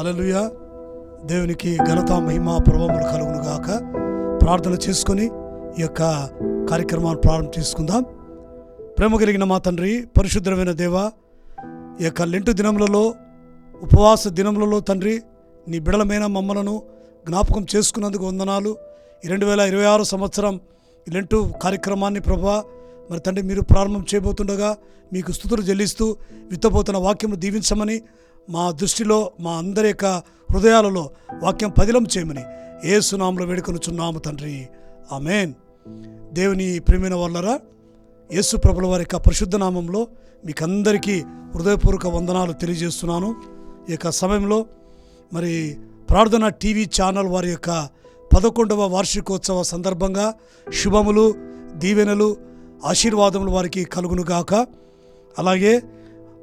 హల్లెలూయా. దేవునికి ఘనత మహిమ ప్రభావములు కలుగును గాక. ప్రార్థన చేసుకొని ఈ యొక్క కార్యక్రమాన్ని ప్రారంభం చేసుకుందాం. ప్రేమ కలిగిన మా తండ్రి, పరిశుద్ధమైన దేవ, ఈ యొక్క లెంటు దినములలో, ఉపవాస దినములలో తండ్రి, నీ బిడలమైన మమ్మలను జ్ఞాపకం చేసుకున్నందుకు వందనాలు. ఈ 2026 సంవత్సరం ఈ లెంటు కార్యక్రమాన్ని ప్రభా మరి తండ్రి మీరు ప్రారంభం చేయబోతుండగా మీకు స్తుతులు చెల్లిస్తూ విత్తబోతున్న వాక్యము దీవించమని, మా దృష్టిలో మా అందరి యొక్క హృదయాలలో వాక్యం పదిలం చేయమని యేసు నామములో వేడుకొనుచున్నాము తండ్రి, ఆమేన్. దేవుని ప్రియమైన వాళ్ళరా, యేసు ప్రభుల వారి యొక్క పరిశుద్ధ నామంలో మీకందరికీ హృదయపూర్వక వందనాలు తెలియజేస్తున్నాను. ఈ యొక్క సమయంలో మరి ప్రార్థన టీవీ ఛానల్ వారి యొక్క 11వ వార్షికోత్సవ సందర్భంగా శుభములు, దీవెనలు, ఆశీర్వాదములు వారికి కలుగునుగాక. అలాగే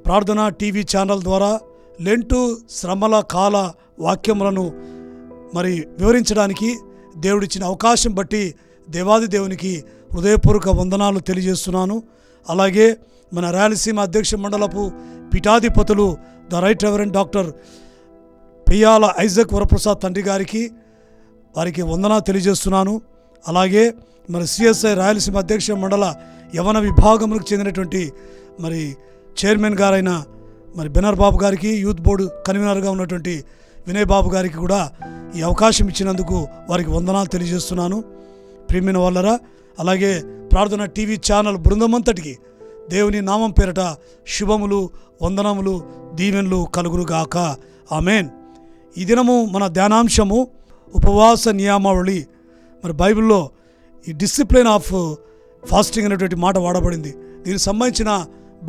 ప్రార్థన టీవీ ఛానల్ ద్వారా లెంటు శ్రమల కాల వాక్యములను మరి వివరించడానికి దేవుడిచ్చిన అవకాశం బట్టి దేవాది దేవునికి హృదయపూర్వక వందనాలు తెలియజేస్తున్నాను. అలాగే మన రాయలసీమ అధ్యక్ష మండలపు పీఠాధిపతులు the right reverend doctor Piyyala Isaac Varaprasad తండ్రి గారికి వారికి వందనాలు తెలియజేస్తున్నాను. అలాగే మరి సిఎస్ఐ రాయలసీమ అధ్యక్ష మండల యవన విభాగములకు చెందినటువంటి మరి చైర్మన్ గారైన మరి బెనర్ బాబు గారికి, యూత్ బోర్డు కన్వీనర్గా ఉన్నటువంటి వినయ్ బాబు గారికి కూడా ఈ అవకాశం ఇచ్చినందుకు వారికి వందనాలు తెలియజేస్తున్నాను. ప్రియమైన వాళ్ళరా, అలాగే ప్రార్థన టీవీ ఛానల్ బృందమంతటికి దేవుని నామం పేరట శుభములు, వందనములు, దీవెనలు కలుగునుగాక, ఆమేన్. ఈ దినము మన ధ్యానాంశము ఉపవాస నియమావళి. మరి బైబిల్లో ఈ డిసిప్లిన్ ఆఫ్ ఫాస్టింగ్ అనేటువంటి మాట వాడబడింది. దీనికి సంబంధించిన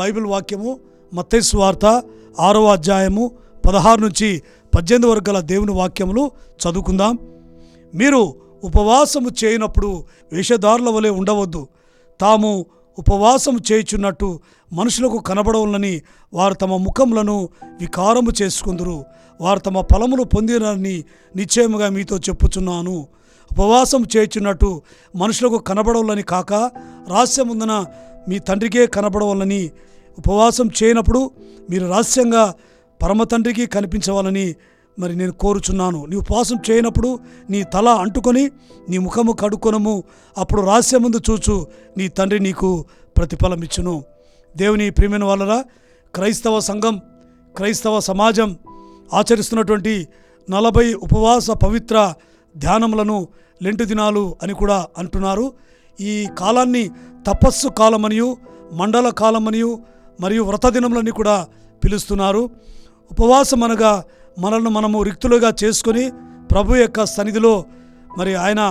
బైబిల్ వాక్యము మత్తయి సువార్త 6వ అధ్యాయము 16 నుంచి 18 వరకు గల దేవుని వాక్యములు చదువుకుందాం. మీరు ఉపవాసము చేయనప్పుడు వేషధారుల వలె ఉండవద్దు. తాము ఉపవాసము చేయుచున్నట్టు మనుషులకు కనబడవలనని వారు తమ ముఖములను వికారము చేసుకుందురు. వారు తమ ఫలములు పొందినని నిశ్చయముగా మీతో చెప్పుచున్నాను. ఉపవాసం చేయుచున్నట్టు మనుషులకు కనబడవలని కాక రహస్యముందున మీ తండ్రికే కనబడవలని. ఉపవాసం చేయనప్పుడు మీరు రహస్యంగా పరమ తండ్రికి కనిపించవాలని మరి నేను కోరుచున్నాను. నీ ఉపవాసం చేయనప్పుడు నీ తల అంటుకొని నీ ముఖము కడుక్కొనము. అప్పుడు రహస్యముందు చూచు నీ తండ్రి నీకు ప్రతిఫలం ఇచ్చును. దేవుని ప్రియమైన వాళ్ళరా, క్రైస్తవ సంఘం, క్రైస్తవ సమాజం ఆచరిస్తున్నటువంటి 40 ఉపవాస పవిత్ర ధ్యానములను లెంటు దినాలు అని కూడా అంటున్నారు. ఈ కాలాన్ని తపస్సు కాలమనియు, మండల కాలమనియు మరియు వ్రత దినములని కూడా పిలుస్తున్నారు. ఉపవాసం అనగా మనల్ని మనము రిక్తులుగా చేసుకొని ప్రభు యొక్క సన్నిధిలో మరి ఆయన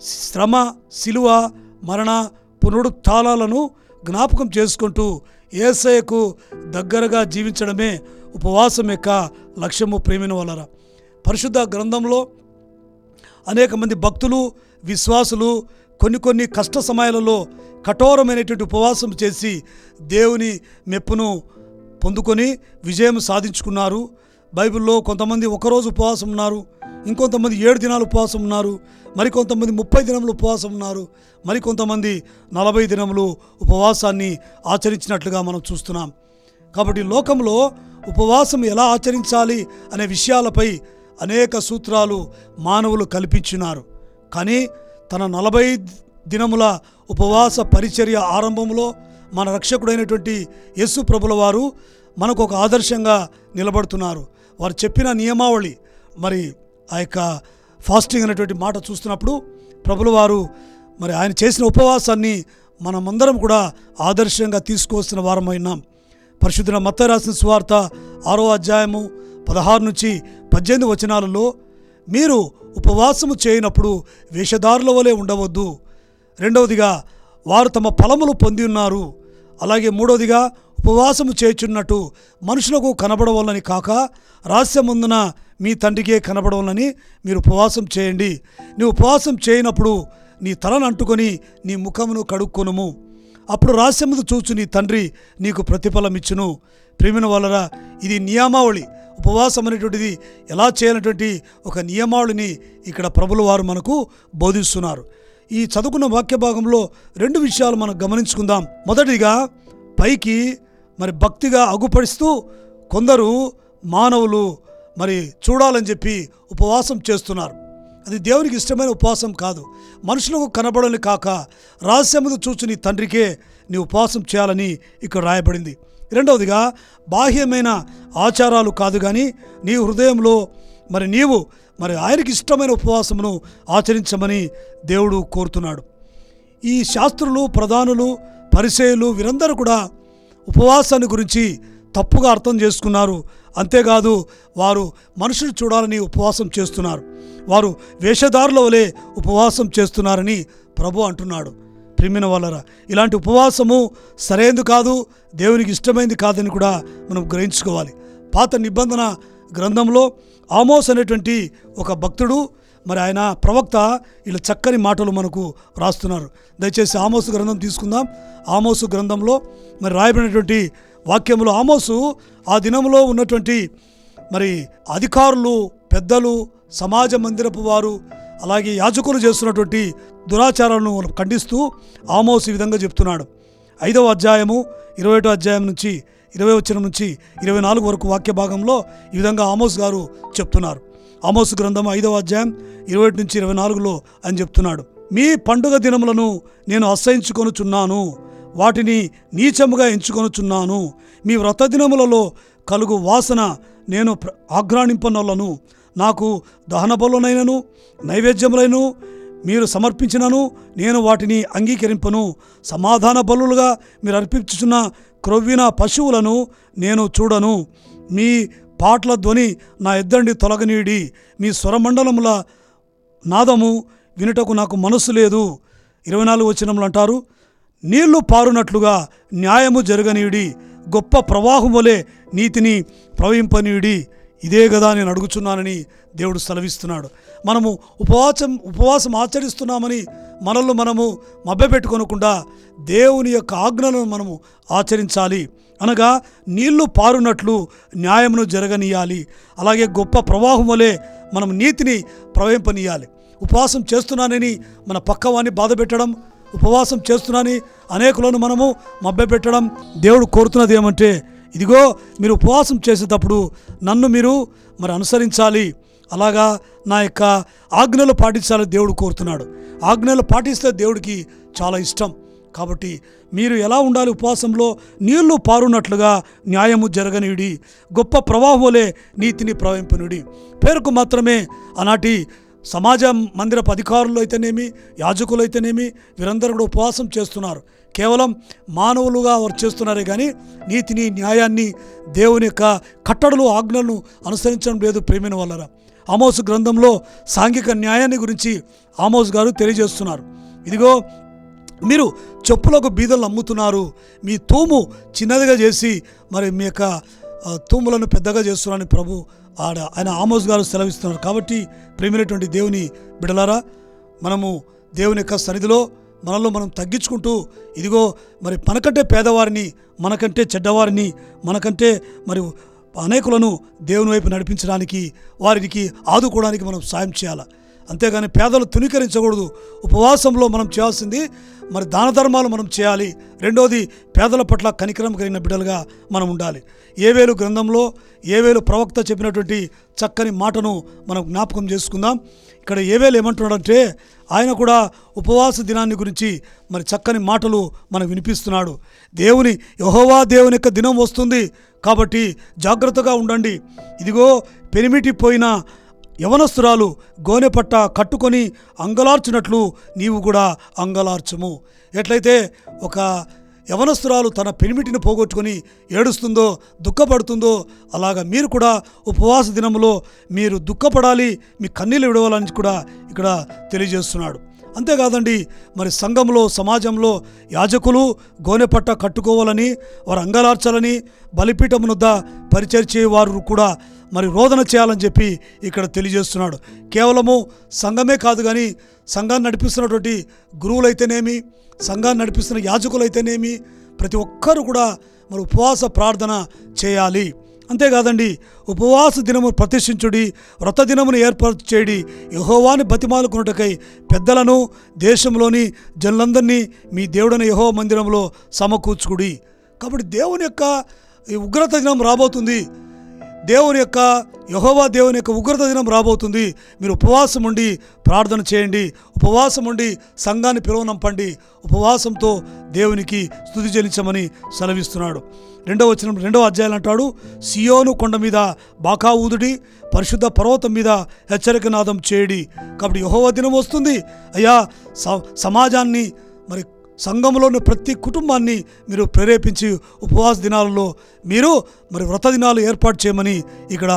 శ్రమ, శిలువ, మరణ, పునరుత్థానాలను జ్ఞాపకం చేసుకుంటూ యేసయ్యకు దగ్గరగా జీవించడమే ఉపవాసం యొక్క లక్ష్యము. ప్రేమిన వాళ్ళరా, పరిశుద్ధ గ్రంథంలో అనేక మంది భక్తులు, విశ్వాసులు కొన్ని కష్ట సమయాలలో కఠోరమైనటువంటి ఉపవాసం చేసి దేవుని మెప్పును పొందుకొని విజయం సాధించుకున్నారు. బైబిల్లో కొంతమంది ఒకరోజు ఉపవాసం ఉన్నారు, ఇంకొంతమంది 7 దినాలు ఉపవాసం ఉన్నారు, మరికొంతమంది 30 దినములు ఉపవాసం ఉన్నారు, మరికొంతమంది 40 దినములు ఉపవాసాన్ని ఆచరించినట్లుగా మనం చూస్తున్నాం. కాబట్టి లోకంలో ఉపవాసం ఎలా ఆచరించాలి అనే విషయాలపై అనేక సూత్రాలు మానవులు కల్పించున్నారు. కానీ తన 40 దినముల ఉపవాస పరిచర్య ఆరంభంలో మన రక్షకుడైనటువంటి యేసు ప్రభుల వారు మనకు ఒక ఆదర్శంగా నిలబడుతున్నారు. వారు చెప్పిన నియమావళి, మరి ఆ యొక్క ఫాస్టింగ్ అనేటువంటి మాట చూస్తున్నప్పుడు ప్రభుల వారు మరి ఆయన చేసిన ఉపవాసాన్ని మనమందరం కూడా ఆదర్శంగా తీసుకువస్తున్న వారమైనాం. పరిశుద్ధ మత్తయి రాసిన సువార్త 6వ అధ్యాయము 16 నుంచి 18 వచనాలలో మీరు ఉపవాసము చేయనప్పుడు వేషధారుల వలె ఉండవద్దు. రెండవదిగా వారు తమ ఫలములు పొంది ఉన్నారు. అలాగే మూడవదిగా ఉపవాసము చేయుచున్నట్టు మనుషులకు కనబడవలని కాక రహస్యముందున మీ తండ్రికే కనబడవలని మీరు ఉపవాసం చేయండి. నీ ఉపవాసం చేయనప్పుడు నీ తలను అంటుకొని నీ ముఖమును కడుక్కొనుము. అప్పుడు రహస్యముందు చూచు నీ తండ్రి నీకు ప్రతిఫలం ఇచ్చును. ప్రియమైన వాళ్ళరా, ఇది నియమావళి. ఉపవాసం అనేటువంటిది ఎలా చేయాలనేటువంటి ఒక నియమావళిని ఇక్కడ ప్రభుల వారు మనకు బోధిస్తున్నారు. ఈ చదువుకున్న వాక్య భాగంలో 2 విషయాలు మనం గమనించుకుందాం. మొదటిగా, పైకి మరి భక్తిగా అగుపడిస్తూ కొందరు మానవులు మరి చూడాలని చెప్పి ఉపవాసం చేస్తున్నారు. అది దేవునికి ఇష్టమైన ఉపవాసం కాదు. మనుషులకు కనబడని కాక రహస్యముగా చూచు నీ తండ్రికే నీ ఉపవాసం చేయాలని ఇక్కడ రాయబడింది. రెండవదిగా బాహ్యమైన ఆచారాలు కాదు కానీ నీ హృదయంలో నీవు ఆయనకి ఇష్టమైన ఉపవాసమును ఆచరించమని దేవుడు కోరుతున్నాడు. ఈ శాస్త్రులు, ప్రధానులు, పరిసయ్యులు వీరందరూ కూడా ఉపవాసాన్ని గురించి తప్పుగా అర్థం చేసుకున్నారు. అంతేకాదు వారు మనుషులు చూడాలని ఉపవాసం చేస్తున్నారు. వారు వేషధారుల వలె ఉపవాసం చేస్తున్నారని ప్రభు అంటున్నాడు. ప్రియమైన వాళ్ళరా, ఇలాంటి ఉపవాసము సరైనది కాదు, దేవునికి ఇష్టమైనది కాదని కూడా మనం గ్రహించుకోవాలి. పాత నిబంధన గ్రంథంలో ఆమోస్ అనేటువంటి ఒక భక్తుడు, ఆయన ప్రవక్త ఇలా చక్కని మాటలు మనకు రాస్తున్నారు. దయచేసి ఆమోసు గ్రంథం తీసుకుందాం. ఆమోసు గ్రంథంలో రాయబడినటువంటి వాక్యంలో ఆమోసు ఆ దినంలో ఉన్నటువంటి అధికారులు, పెద్దలు, సమాజ మందిరపు వారు, అలాగే యాజకులు చేస్తున్నటువంటి దురాచారాలను ఖండిస్తూ ఆమోసు ఈ విధంగా చెప్తున్నాడు. 5వ అధ్యాయము 21వ అధ్యాయం నుంచి 20వ వచనం నుంచి 24 వరకు వాక్య భాగంలో ఈ విధంగా ఆమోస్ గారు చెప్తున్నారు. ఆమోసు గ్రంథం 5వ అధ్యాయం 21 నుంచి 24లో అని చెప్తున్నాడు. మీ పండుగ దినములను నేను అసహించుకొనుచున్నాను, వాటిని నీచముగా ఎంచుకొనుచున్నాను. మీ వ్రత దినములలో కలుగు వాసన నేను ఆఘ్రాణింపనొల్లను. నాకు దహన బలులైనను నైవేద్యములైనను మీరు సమర్పించినను నేను వాటిని అంగీకరింపను. సమాధాన బలులుగా మీరు అర్పించుచున్న క్రొవ్విన పశువులను నేను చూడను. మీ పాటల ధ్వని నా ఎద్దండి తొలగనీడి, మీ స్వరమండలముల నాదము వినుటకు నాకు మనస్సు లేదు. 24 వచనములు అంటారు, నీళ్లు పారునట్లుగా న్యాయము జరగనీడి, గొప్ప ప్రవాహం వలె నీతిని ప్రవహింపనీడి. ఇదే కదా నేను అడుగుచున్నానని దేవుడు సెలవిస్తున్నాడు. మనము ఉపవాసం ఆచరిస్తున్నామని మనల్ని మనము మభ్యపెట్టుకొనకుండా దేవుని యొక్క ఆజ్ఞలను మనము ఆచరించాలి. అనగా నీళ్లు పారునట్లు న్యాయమును జరగనీయాలి, అలాగే గొప్ప ప్రవాహం వలె మనం నీతిని ప్రవహింపనీయాలి. ఉపవాసం చేస్తున్నానని మన పక్కవాన్ని బాధ పెట్టడం, ఉపవాసం చేస్తున్నానని అనేకులను మనము మభ్యపెట్టడం దేవుడు కోరుతున్నది ఏమంటే, ఇదిగో మీరు ఉపవాసం చేసేటప్పుడు నన్ను మీరు అనుసరించాలి, అలాగా నా యొక్క ఆజ్ఞలు పాటించాలి దేవుడు కోరుతున్నాడు. ఆజ్ఞలు పాటిస్తే దేవుడికి చాలా ఇష్టం. కాబట్టి మీరు ఎలా ఉండాలి ఉపవాసంలో? నీళ్లు పారునట్లుగా న్యాయము జరగనీయుడి, గొప్ప ప్రవాహం వలె నీతిని ప్రవహింపనుడి. పేరుకు మాత్రమే ఆనాటి సమాజ మందిరపు అధికారులు అయితేనేమి, యాజకులు అయితేనేమి వీరందరూ కూడా ఉపవాసం చేస్తున్నారు. కేవలం మానవులుగా వారు చేస్తున్నారే కానీ నీతిని, న్యాయాన్ని, దేవుని యొక్క కట్టడలు, ఆజ్ఞలను అనుసరించడం లేదు. ప్రేమైన వాళ్ళరా, ఆమోసు గ్రంథంలో సాంఘిక న్యాయాన్ని గురించి ఆమోస్ గారు తెలియజేస్తున్నారు. ఇదిగో మీరు చెప్పులకు బీదలు అమ్ముతున్నారు, మీ తూము చిన్నదిగా చేసి మీ యొక్క తూములను పెద్దగా చేస్తున్నారని ప్రభు ఆయన ఆమోస్ గారు సెలవిస్తున్నారు. కాబట్టి ప్రేమైనటువంటి దేవుని బిడలారా, మనము దేవుని యొక్క సన్నిధిలో మనలో మనం తగ్గించుకుంటూ, ఇదిగో మనకంటే పేదవారిని, మనకంటే చెడ్డవారిని, మనకంటే అనేకులను దేవుని వైపు నడిపించడానికి, వారికి ఆదుకోవడానికి మనం సాయం చేయాలి. అంతేగాని పేదలు తునీకరించకూడదు. ఉపవాసంలో మనం చేయాల్సింది దాన ధర్మాలు మనం చేయాలి. రెండోది, పేదల పట్ల కనికరం కలిగిన బిడ్డలుగా మనం ఉండాలి. ఏవేలు గ్రంథంలో ఏవేలు ప్రవక్త చెప్పినటువంటి చక్కని మాటను మనం జ్ఞాపకం చేసుకుందాం. ఇక్కడ ఏవేలు ఏమంటున్నాడంటే, ఆయన కూడా ఉపవాస దినాన్ని గురించి చక్కని మాటలు మనకు వినిపిస్తున్నాడు. యెహోవా దేవుని యొక్క దినం వస్తుంది కాబట్టి జాగ్రత్తగా ఉండండి. ఇదిగో పెనిమిటిపోయిన యవనస్తురాలు గోనెపట్ట కట్టుకొని అంగలార్చినట్లు నీవు కూడా అంగలార్చుము. ఎట్లయితే ఒక యవనస్తురాలు తన పెనిమిటిని పోగొట్టుకొని ఏడుస్తుందో, దుఃఖపడుతుందో, అలాగా మీరు కూడా ఉపవాస దినంలో మీరు దుఃఖపడాలి, మీ కన్నీళ్ళు విడవాలని కూడా ఇక్కడ తెలియజేస్తున్నాడు. అంతేకాదండి, సంఘంలో, సమాజంలో యాజకులు గోనెపట్ట కట్టుకోవాలని, వారు అంగలార్చాలని, బలిపీఠమునొద్ద పరిచర్య చేయవారు కూడా రోదన చేయాలని చెప్పి ఇక్కడ తెలియజేస్తున్నాడు. కేవలము సంఘమే కాదు కానీ సంఘాన్ని నడిపిస్తున్నటువంటి గురువులైతేనేమి, సంఘాన్ని నడిపిస్తున్న యాజకులైతేనేమి, ప్రతి ఒక్కరు కూడా ఉపవాస ప్రార్థన చేయాలి. అంతేకాదండి, ఉపవాస దినము ప్రతిష్ఠించుడి, వ్రత దినమును ఏర్పాటు చేయడి, యెహోవాని బతిమాలుకొనుటకై పెద్దలను, దేశంలోని జనులందరినీ మీ దేవుడైన యెహోవా మందిరంలో సమకూర్చుకుడి. కాబట్టి దేవుని యొక్క ఈ ఉగ్రత దినం రాబోతుంది. యెహోవా దేవుని యొక్క ఉగ్రత దినం రాబోతుంది. మీరు ఉపవాసం ఉండి ప్రార్థన చేయండి, ఉపవాసం ఉండి సంఘాన్ని పిలువనంపండి, ఉపవాసంతో దేవునికి స్తుతి చెల్లించమని సెలవిస్తున్నాడు. 2వ వచనం 2వ అధ్యాయం అంటాడు, సియోను కొండ మీద బాకా ఊదుడి, పరిశుద్ధ పర్వతం మీద హెచ్చరిక నాదం చేయడి. కాబట్టి యెహోవా దినం వస్తుంది. అయ్యా, సమాజాన్ని మరి సంఘంలోని ప్రతి కుటుంబాన్ని మీరు ప్రేరేపించి ఉపవాస దినాలలో మీరు మరి వ్రత దినాలు ఏర్పాటు చేయమని ఇక్కడ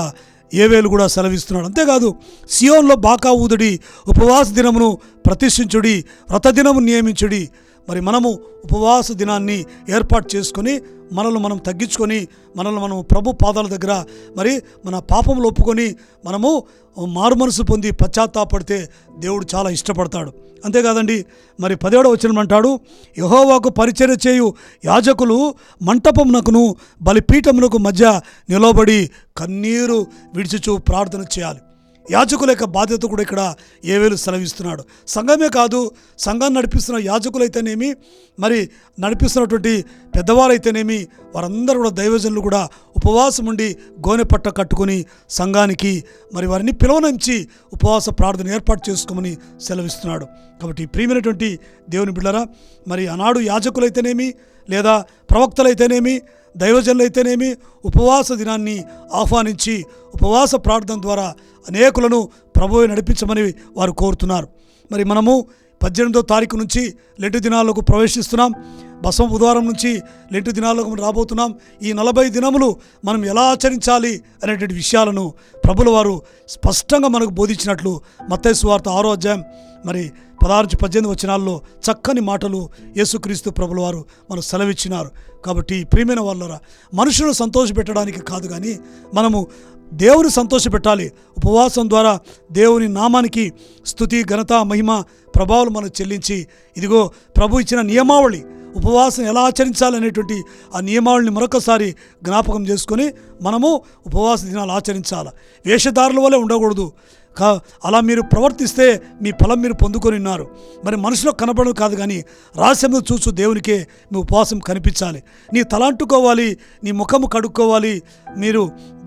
ఏవేలు కూడా సెలవిస్తున్నాడు. అంతేకాదు సియోన్లో బాకా ఊదుడి, ఉపవాస దినమును ప్రతిష్ఠించుడి, వ్రత దినము నియమించుడి. మరి మనము ఉపవాస దినాన్ని ఏర్పాటు చేసుకొని మనల్ని మనం తగ్గించుకొని మనల్ని మనం ప్రభు పాదాల దగ్గర మరి మన పాపములు ఒప్పుకొని మనము మారు మనసు పొంది పశ్చాత్తాపడితే దేవుడు చాలా ఇష్టపడతాడు. అంతేకాదండి, మరి 17వ వచనం అంటాడు, యెహోవాకు పరిచర్య చేయు యాజకులు మంటపమునకును బలిపీఠమునకు మధ్య నిలబడి కన్నీరు విడిచుచు ప్రార్థన చేయాలి. యాజకుల యొక్క బాధ్యత కూడా ఇక్కడ ఏవేలు సెలవిస్తున్నాడు. సంఘమే కాదు, సంఘాన్ని నడిపిస్తున్న యాజకులైతేనేమి, మరి నడిపిస్తున్నటువంటి పెద్దవారైతేనేమి, వారందరూ కూడా దైవజనులు కూడా ఉపవాసం ఉండి గోనె పట్ట కట్టుకొని సంఘానికి మరి వారిని పిలువనించి ఉపవాస ప్రార్థన ఏర్పాటు చేసుకోమని సెలవిస్తున్నాడు. కాబట్టి ప్రియమైనటువంటి దేవుని బిడ్డలారా, మరి ఆనాడు యాజకులైతేనేమి లేదా ప్రవక్తలైతేనేమి దైవజనులైతేనేమి ఉపవాస దినాన్ని ఆహ్వానించి ఉపవాస ప్రార్థన ద్వారా అనేకులను ప్రభువు నడిపించమని వారు కోరుతున్నారు. మరి మనము 18వ తారీఖు నుంచి లెంటు దినాలకు ప్రవేశిస్తున్నాం. బసవ బుధవారం నుంచి లెంటు దినాలకు రాబోతున్నాం. ఈ 40 దినములు మనం ఎలా ఆచరించాలి అనేటువంటి విషయాలను ప్రభుల వారు స్పష్టంగా మనకు బోధించినట్లు మత్తయి సువార్త 6వ అధ్యాయం మరి 16-18 వచనాల్లో చక్కని మాటలు యేసుక్రీస్తు ప్రభుల వారు మనకు సెలవిచ్చినారు. కాబట్టి ప్రియమైన వాళ్ళరా, మనుషులను సంతోషపెట్టడానికి కాదు కానీ మనము దేవుని సంతోషపెట్టాలి. ఉపవాసం ద్వారా దేవుని నామానికి స్తుతి, ఘనత, మహిమ, ప్రభావాలు మనకు చెల్లించి ఇదిగో ప్రభు ఇచ్చిన నియమావళి, ఉపవాసం ఎలా ఆచరించాలనేటువంటి ఆ నియమావళిని మరొకసారి జ్ఞాపకం చేసుకొని మనము ఉపవాస దినాలు ఆచరించాలి. వేషధారుల వల్లే ఉండకూడదు. అలా మీరు ప్రవర్తిస్తే మీ ఫలం మీరు పొందుకొని ఉన్నారు. మరి మనుషులకు కనపడదు కాదు కానీ రహస్యంలో చూసు దేవునికే మీ ఉపవాసం కనిపించాలి. నీ తలంటుకోవాలి, నీ ముఖము కడుక్కోవాలి. మీరు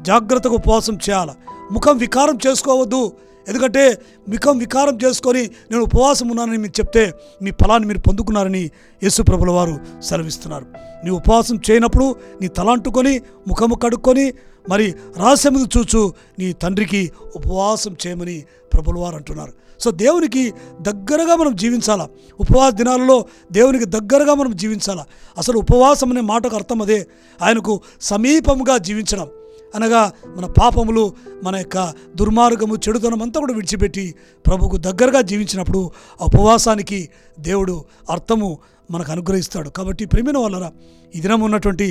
జాగ్రత్తగా ఉపవాసం చేయాలి. ముఖం వికారం చేసుకోవద్దు. ఎందుకంటే ముఖం వికారం చేసుకొని నేను ఉపవాసం ఉన్నానని మీరు చెప్తే మీ ఫలాన్ని మీరు పొందుకున్నారని యేసు ప్రభుల వారు సెలవిస్తున్నారు. నీ ఉపవాసం చేయనప్పుడు నీ తలంటుకొని ముఖము కడుక్కొని మరి రహస్యమును చూచు నీ తండ్రికి ఉపవాసం చేయమని ప్రభుల వారు అంటున్నారు. సో దేవునికి దగ్గరగా మనం జీవించాలా. ఉపవాస దినాలలో దేవునికి దగ్గరగా మనం జీవించాలా. అసలు ఉపవాసం అనే మాటకు అర్థం అదే, ఆయనకు సమీపంగా జీవించడం అనగా మన పాపములు, మన యొక్క దుర్మార్గము, చెడుతనం అంతా కూడా విడిచిపెట్టి ప్రభువుకు దగ్గరగా జీవించినప్పుడు ఆ ఉపవాసానికి దేవుడు అర్థము మనకు అనుగ్రహిస్తాడు. కాబట్టి ప్రియమైన వాళ్ళరా, ఈ దినం ఉన్నటువంటి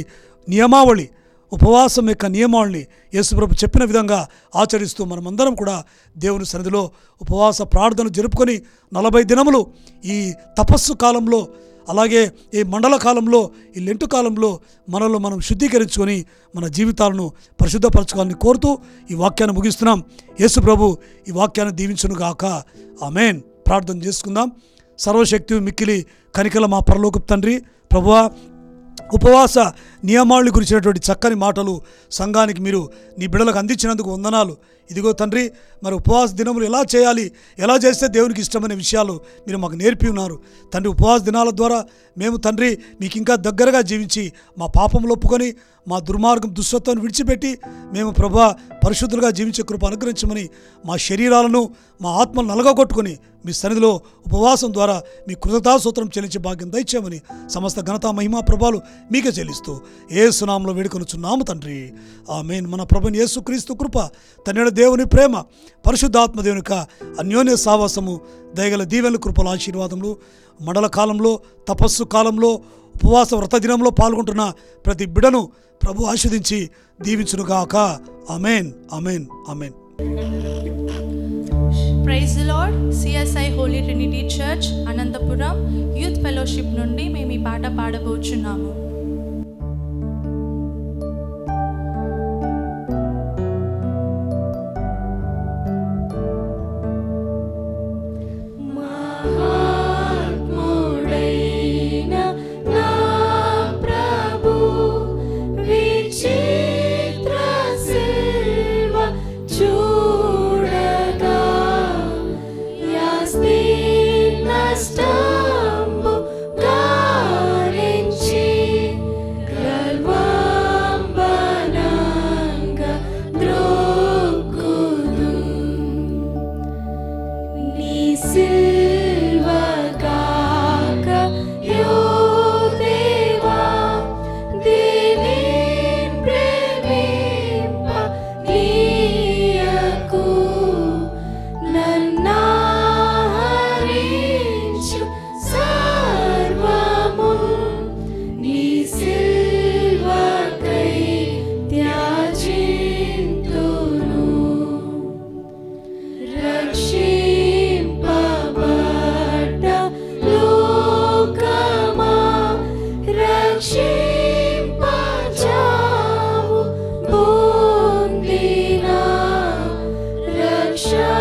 నియమావళి, ఉపవాసం యొక్క నియమావళిని యేసుప్రభు చెప్పిన విధంగా ఆచరిస్తూ మనమందరం కూడా దేవుని సన్నిధిలో ఉపవాస ప్రార్థన జరుపుకొని 40 దినములు ఈ తపస్సు కాలంలో, అలాగే ఈ మండల కాలంలో, ఈ లెంటు కాలంలో మనలో మనం శుద్ధీకరించుకొని మన జీవితాలను పరిశుద్ధపరచుకోవాలని కోరుతూ ఈ వాక్యాన్ని ముగిస్తున్నాం. యేసు ప్రభు ఈ వాక్యాన్ని దీవించునుగాక. ఆమేన్. ప్రార్థన చేసుకుందాం. సర్వశక్తి మిక్కిలి కనికల మా పరలోకపు తండ్రి, ప్రభువా, ఉపవాస నియమావళి గురించినటువంటి చక్కని మాటలు సంఘానికి మీరు నీ బిడ్డలకు అందించినందుకు వందనాలు. ఇదిగో తండ్రి, మరి ఉపవాస దినములు ఎలా చేయాలి, ఎలా చేస్తే దేవునికి ఇష్టమైన విషయాలు మీరు మాకు నేర్పి ఉన్నారు తండ్రి. ఉపవాస దినాల ద్వారా మేము తండ్రి మీకు ఇంకా దగ్గరగా జీవించి మా పాపములు ఒప్పుకొని మా దుర్మార్గం దుష్టత్వాన్ని విడిచిపెట్టి మేము ప్రభువా పరిశుద్ధులుగా జీవించే కృప అనుగ్రహించమని మా శరీరాలను మా ఆత్మను నలగొట్టుకొని మీ సన్నిధిలో ఉపవాసం ద్వారా మీ కృతజ్ఞతాస్తోత్రం చెల్లించే భాగ్యం దయచేయమని సమస్త ఘనత, మహిమ, ప్రభావాలు మీకే చెల్లిస్తూ యేసు నామములో వేడుకొనుచున్నాము తండ్రి. ఆమేన్. మన ప్రభువైన యేసుక్రీస్తు కృప, తండ్రి దేవుని ప్రేమ, పరిశుద్ధాత్మ దేవుని యొక్క అన్యోన్య సావాసము, దయగల దీవెనల కృపల ఆశీర్వాదములు మండల కాలంలో, తపస్సు కాలంలో, ఉపవాస వ్రత దినంలో పాల్గొంటున్న ప్రతి బిడను ప్రభు ఆశీర్వదించి దీవించునుగాక. Amen, amen, amen. Praise the lord. CSI holy trinity church Anantapuram youth fellowship నుండి మేము ఈ పాట పాడబోచున్నాము. విచిత్ర and show